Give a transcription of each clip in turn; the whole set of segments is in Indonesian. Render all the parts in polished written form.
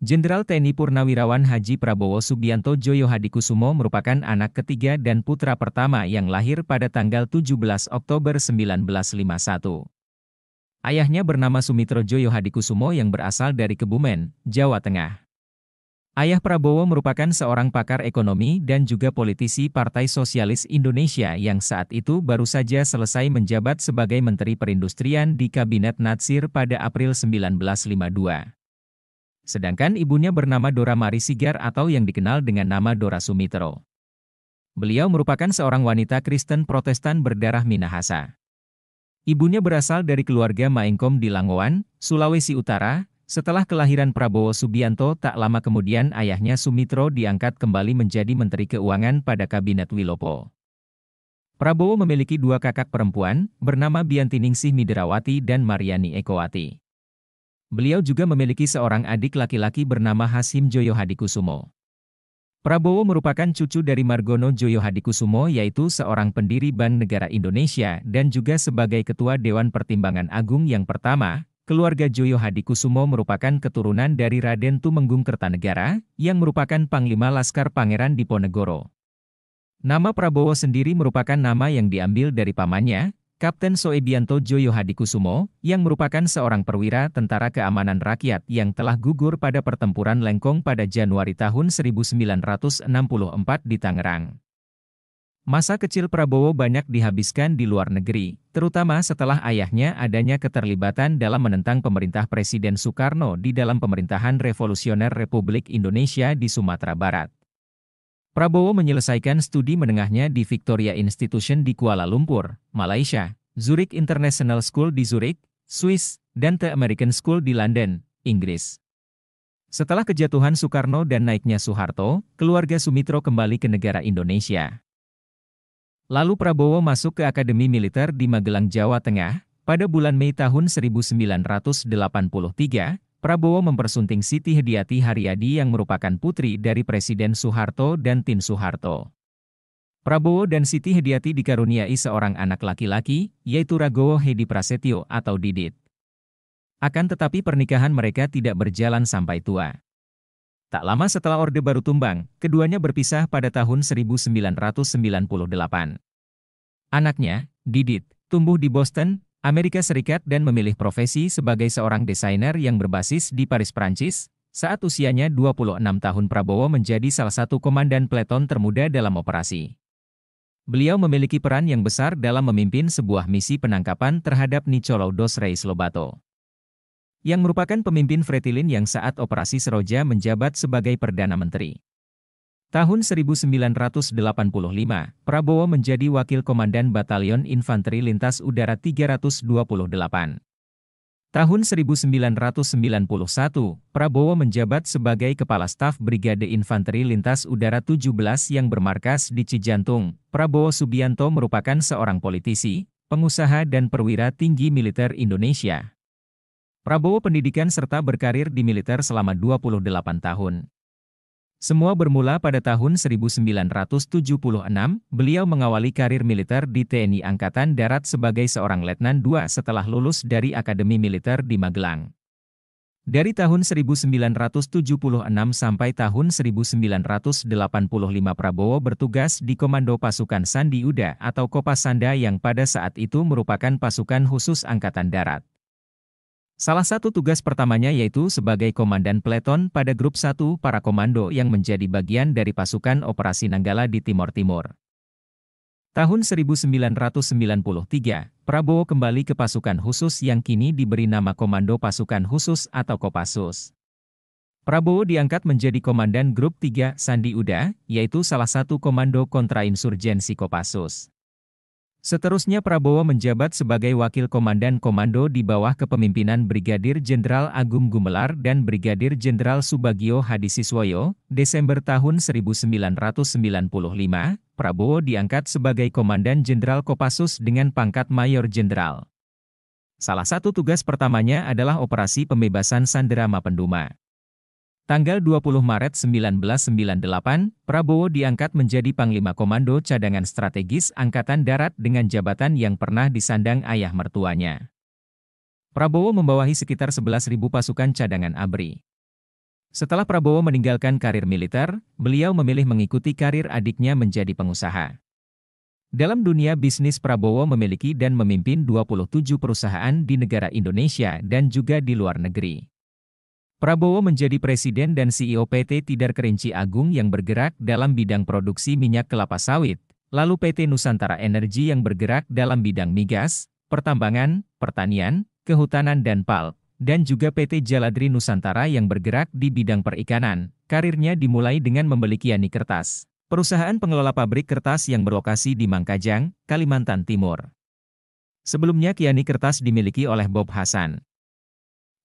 Jenderal TNI Purnawirawan Haji Prabowo Subianto Djoyo Hadikusumo merupakan anak ketiga dan putra pertama yang lahir pada tanggal 17 Oktober 1951. Ayahnya bernama Sumitro Djoyo Hadikusumo yang berasal dari Kebumen, Jawa Tengah. Ayah Prabowo merupakan seorang pakar ekonomi dan juga politisi Partai Sosialis Indonesia yang saat itu baru saja selesai menjabat sebagai Menteri Perindustrian di Kabinet Natsir pada April 1952. Sedangkan ibunya bernama Dora Mari Sigar atau yang dikenal dengan nama Dora Sumitro. Beliau merupakan seorang wanita Kristen Protestan berdarah Minahasa. Ibunya berasal dari keluarga Maengkom di Langowan, Sulawesi Utara. Setelah kelahiran Prabowo Subianto tak lama kemudian ayahnya Sumitro diangkat kembali menjadi Menteri Keuangan pada Kabinet Wilopo. Prabowo memiliki dua kakak perempuan, bernama Bianti Ningsih Midrawati dan Mariani Ekowati. Beliau juga memiliki seorang adik laki-laki bernama Hasim Djoyo Hadikusumo. Prabowo merupakan cucu dari Margono Djoyo Hadikusumo yaitu seorang pendiri Bank Negara Indonesia dan juga sebagai Ketua Dewan Pertimbangan Agung yang pertama. Keluarga Djoyo Hadikusumo merupakan keturunan dari Raden Tumenggung Kertanegara, yang merupakan Panglima Laskar Pangeran Diponegoro. Nama Prabowo sendiri merupakan nama yang diambil dari pamannya, Kapten Soebianto Djoyo Hadikusumo, yang merupakan seorang perwira tentara keamanan rakyat yang telah gugur pada pertempuran Lengkong pada Januari tahun 1964 di Tangerang. Masa kecil Prabowo banyak dihabiskan di luar negeri, terutama setelah ayahnya adanya keterlibatan dalam menentang pemerintah Presiden Soekarno di dalam pemerintahan Revolusioner Republik Indonesia di Sumatera Barat. Prabowo menyelesaikan studi menengahnya di Victoria Institution di Kuala Lumpur, Malaysia, Zurich International School di Zurich, Swiss, dan The American School di London, Inggris. Setelah kejatuhan Soekarno dan naiknya Soeharto, keluarga Sumitro kembali ke negara Indonesia. Lalu Prabowo masuk ke Akademi Militer di Magelang, Jawa Tengah. Pada bulan Mei tahun 1983, Prabowo mempersunting Siti Hediati Haryadi yang merupakan putri dari Presiden Soeharto dan Tin Soeharto. Prabowo dan Siti Hediati dikaruniai seorang anak laki-laki, yaitu Ragowo Hedi Prasetyo atau Didit. Akan tetapi pernikahan mereka tidak berjalan sampai tua. Tak lama setelah Orde Baru tumbang, keduanya berpisah pada tahun 1998. Anaknya, Didit, tumbuh di Boston, Amerika Serikat dan memilih profesi sebagai seorang desainer yang berbasis di Paris, Prancis. Saat usianya 26 tahun Prabowo menjadi salah satu komandan peleton termuda dalam operasi. Beliau memiliki peran yang besar dalam memimpin sebuah misi penangkapan terhadap Nicolae dos Reis Lobato, yang merupakan pemimpin Fretilin yang saat operasi Seroja menjabat sebagai Perdana Menteri. Tahun 1985, Prabowo menjadi Wakil Komandan Batalion Infanteri Lintas Udara 328. Tahun 1991, Prabowo menjabat sebagai Kepala Staf Brigade Infanteri Lintas Udara 17 yang bermarkas di Cijantung. Prabowo Subianto merupakan seorang politisi, pengusaha dan perwira tinggi militer Indonesia. Prabowo pendidikan serta berkarir di militer selama 28 tahun. Semua bermula pada tahun 1976, beliau mengawali karir militer di TNI Angkatan Darat sebagai seorang Letnan II setelah lulus dari Akademi Militer di Magelang. Dari tahun 1976 sampai tahun 1985 Prabowo bertugas di Komando Pasukan Sandi Uda atau Kopasanda yang pada saat itu merupakan pasukan khusus Angkatan Darat. Salah satu tugas pertamanya yaitu sebagai Komandan Peleton pada Grup 1 para komando yang menjadi bagian dari pasukan Operasi Nanggala di Timor Timur. Tahun 1993, Prabowo kembali ke pasukan khusus yang kini diberi nama Komando Pasukan Khusus atau Kopassus. Prabowo diangkat menjadi Komandan Grup 3 Sandi Uda, yaitu salah satu komando kontrainsurgensi Kopassus. Seterusnya Prabowo menjabat sebagai Wakil Komandan Komando di bawah kepemimpinan Brigadir Jenderal Agung Gumelar dan Brigadir Jenderal Subagio Hadisiswoyo. Desember tahun 1995, Prabowo diangkat sebagai Komandan Jenderal Kopassus dengan pangkat Mayor Jenderal. Salah satu tugas pertamanya adalah operasi pembebasan Sandera Mapenduma. Tanggal 20 Maret 1998, Prabowo diangkat menjadi Panglima Komando Cadangan Strategis Angkatan Darat dengan jabatan yang pernah disandang ayah mertuanya. Prabowo membawahi sekitar 11.000 pasukan cadangan ABRI. Setelah Prabowo meninggalkan karir militer, beliau memilih mengikuti karir adiknya menjadi pengusaha. Dalam dunia bisnis, Prabowo memiliki dan memimpin 27 perusahaan di negara Indonesia dan juga di luar negeri. Prabowo menjadi presiden dan CEO PT Tidar Kerinci Agung yang bergerak dalam bidang produksi minyak kelapa sawit, lalu PT Nusantara Energi yang bergerak dalam bidang migas, pertambangan, pertanian, kehutanan dan PAL, dan juga PT Jaladri Nusantara yang bergerak di bidang perikanan. Karirnya dimulai dengan membeli Kiani Kertas, perusahaan pengelola pabrik kertas yang berlokasi di Mangkajang, Kalimantan Timur. Sebelumnya Kiani Kertas dimiliki oleh Bob Hasan,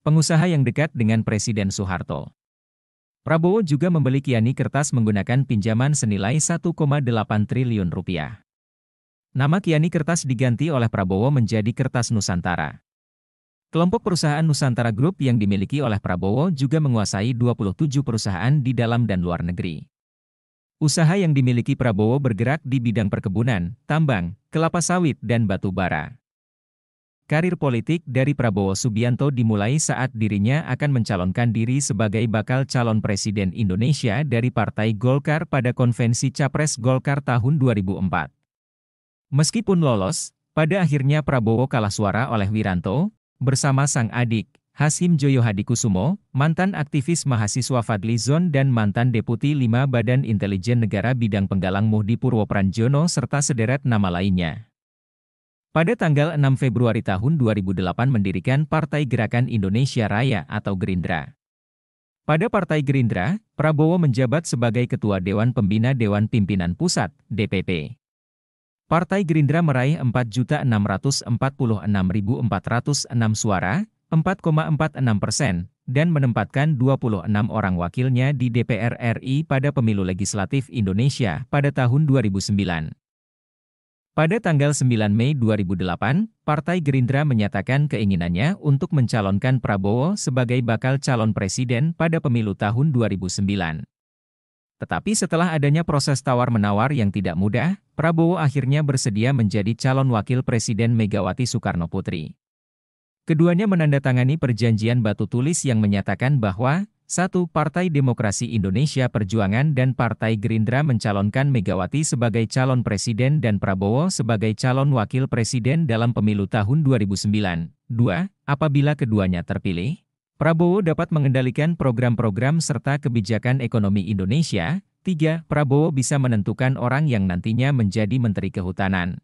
pengusaha yang dekat dengan Presiden Soeharto. Prabowo juga membeli Kiani Kertas menggunakan pinjaman senilai 1,8 triliun rupiah. Nama Kiani Kertas diganti oleh Prabowo menjadi Kertas Nusantara. Kelompok perusahaan Nusantara Group yang dimiliki oleh Prabowo juga menguasai 27 perusahaan di dalam dan luar negeri. Usaha yang dimiliki Prabowo bergerak di bidang perkebunan, tambang, kelapa sawit, dan batu bara. Karir politik dari Prabowo Subianto dimulai saat dirinya akan mencalonkan diri sebagai bakal calon presiden Indonesia dari Partai Golkar pada konvensi Capres Golkar tahun 2004. Meskipun lolos, pada akhirnya Prabowo kalah suara oleh Wiranto, bersama sang adik, Hasyim Joyo Hadikusumo, mantan aktivis mahasiswa Fadlizon dan mantan Deputi 5 Badan Intelijen Negara bidang penggalang Muhdi Purwopranjono serta sederet nama lainnya. Pada tanggal 6 Februari tahun 2008 mendirikan Partai Gerakan Indonesia Raya atau Gerindra. Pada Partai Gerindra, Prabowo menjabat sebagai Ketua Dewan Pembina Dewan Pimpinan Pusat, DPP. Partai Gerindra meraih 4.646.406 suara, 4,46%, dan menempatkan 26 orang wakilnya di DPR RI pada pemilu legislatif Indonesia pada tahun 2009. Pada tanggal 9 Mei 2008, Partai Gerindra menyatakan keinginannya untuk mencalonkan Prabowo sebagai bakal calon presiden pada pemilu tahun 2009. Tetapi setelah adanya proses tawar-menawar yang tidak mudah, Prabowo akhirnya bersedia menjadi calon wakil presiden Megawati Soekarno Putri. Keduanya menandatangani perjanjian batu tulis yang menyatakan bahwa 1. Partai Demokrasi Indonesia Perjuangan dan Partai Gerindra mencalonkan Megawati sebagai calon presiden dan Prabowo sebagai calon wakil presiden dalam pemilu tahun 2009. 2. Apabila keduanya terpilih, Prabowo dapat mengendalikan program-program serta kebijakan ekonomi Indonesia. 3. Prabowo bisa menentukan orang yang nantinya menjadi Menteri Kehutanan,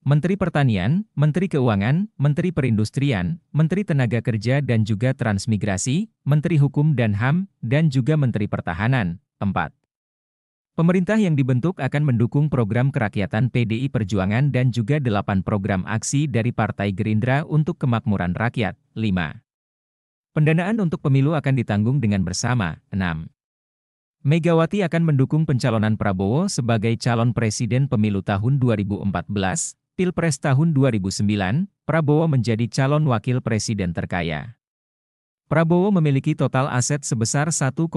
Menteri Pertanian, Menteri Keuangan, Menteri Perindustrian, Menteri Tenaga Kerja dan juga Transmigrasi, Menteri Hukum dan HAM, dan juga Menteri Pertahanan. 4. Pemerintah yang dibentuk akan mendukung program kerakyatan PDI Perjuangan dan juga 8 program aksi dari Partai Gerindra untuk kemakmuran rakyat. 5. Pendanaan untuk pemilu akan ditanggung dengan bersama. 6. Megawati akan mendukung pencalonan Prabowo sebagai calon presiden pemilu tahun 2014, Pilpres tahun 2009, Prabowo menjadi calon wakil presiden terkaya. Prabowo memiliki total aset sebesar 1,579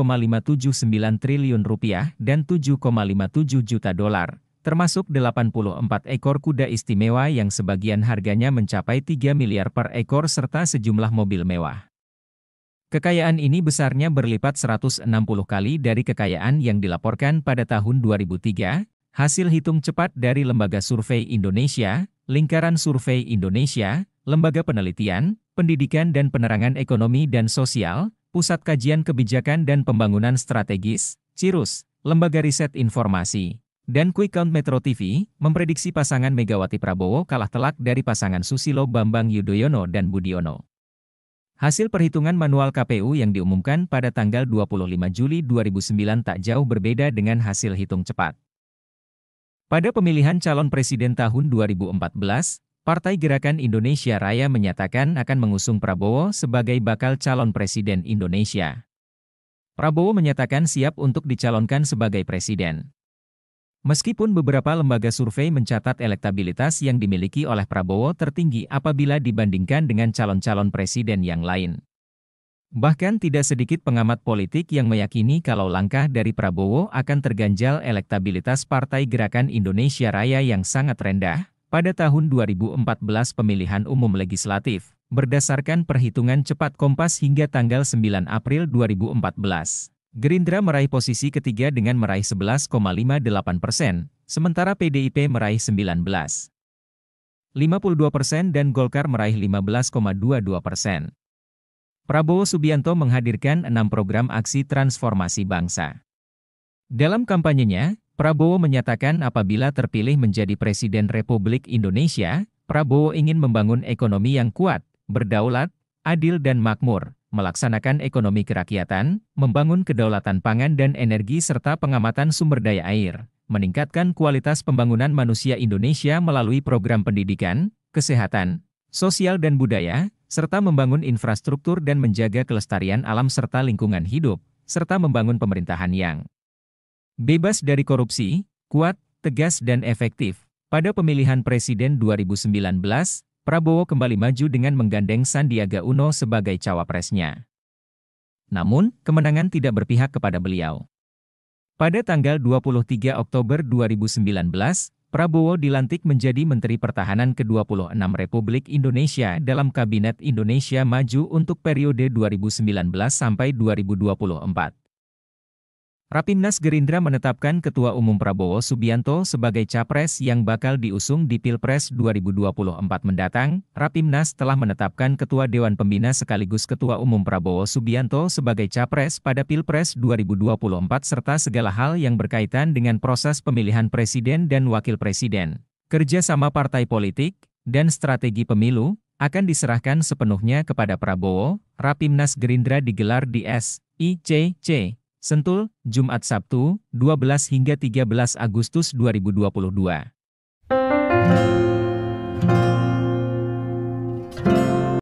triliun rupiah dan 7,57 juta dolar, termasuk 84 ekor kuda istimewa yang sebagian harganya mencapai 3 miliar per ekor serta sejumlah mobil mewah. Kekayaan ini besarnya berlipat 160 kali dari kekayaan yang dilaporkan pada tahun 2003, hasil hitung cepat dari Lembaga Survei Indonesia, Lingkaran Survei Indonesia, Lembaga Penelitian, Pendidikan dan Penerangan Ekonomi dan Sosial, Pusat Kajian Kebijakan dan Pembangunan Strategis, CIRUS, Lembaga Riset Informasi, dan Quick Count Metro TV, memprediksi pasangan Megawati Prabowo kalah telak dari pasangan Susilo Bambang Yudhoyono dan Budiono. Hasil perhitungan manual KPU yang diumumkan pada tanggal 25 Juli 2009 tak jauh berbeda dengan hasil hitung cepat. Pada pemilihan calon presiden tahun 2014, Partai Gerakan Indonesia Raya menyatakan akan mengusung Prabowo sebagai bakal calon presiden Indonesia. Prabowo menyatakan siap untuk dicalonkan sebagai presiden. Meskipun beberapa lembaga survei mencatat elektabilitas yang dimiliki oleh Prabowo tertinggi apabila dibandingkan dengan calon-calon presiden yang lain. Bahkan tidak sedikit pengamat politik yang meyakini kalau langkah dari Prabowo akan terganjal elektabilitas Partai Gerakan Indonesia Raya yang sangat rendah pada tahun 2014 pemilihan umum legislatif. Berdasarkan perhitungan cepat Kompas hingga tanggal 9 April 2014, Gerindra meraih posisi ketiga dengan meraih 11,58%, sementara PDIP meraih 19,52% dan Golkar meraih 15,22%. Prabowo Subianto menghadirkan 6 program aksi transformasi bangsa. Dalam kampanyenya, Prabowo menyatakan apabila terpilih menjadi Presiden Republik Indonesia, Prabowo ingin membangun ekonomi yang kuat, berdaulat, adil dan makmur, melaksanakan ekonomi kerakyatan, membangun kedaulatan pangan dan energi serta pengamatan sumber daya air, meningkatkan kualitas pembangunan manusia Indonesia melalui program pendidikan, kesehatan, sosial dan budaya, serta membangun infrastruktur dan menjaga kelestarian alam serta lingkungan hidup, serta membangun pemerintahan yang bebas dari korupsi, kuat, tegas dan efektif. Pada pemilihan Presiden 2019, Prabowo kembali maju dengan menggandeng Sandiaga Uno sebagai cawapresnya. Namun, kemenangan tidak berpihak kepada beliau. Pada tanggal 23 Oktober 2019, Prabowo dilantik menjadi Menteri Pertahanan ke-26 Republik Indonesia dalam Kabinet Indonesia Maju untuk periode 2019 sampai 2024. Rapimnas Gerindra menetapkan Ketua Umum Prabowo Subianto sebagai capres yang bakal diusung di Pilpres 2024 mendatang. Rapimnas telah menetapkan Ketua Dewan Pembina sekaligus Ketua Umum Prabowo Subianto sebagai capres pada Pilpres 2024 serta segala hal yang berkaitan dengan proses pemilihan presiden dan wakil presiden, kerjasama partai politik, dan strategi pemilu, akan diserahkan sepenuhnya kepada Prabowo. Rapimnas Gerindra digelar di SICC Sentul, Jumat Sabtu, 12 hingga 13 Agustus 2022.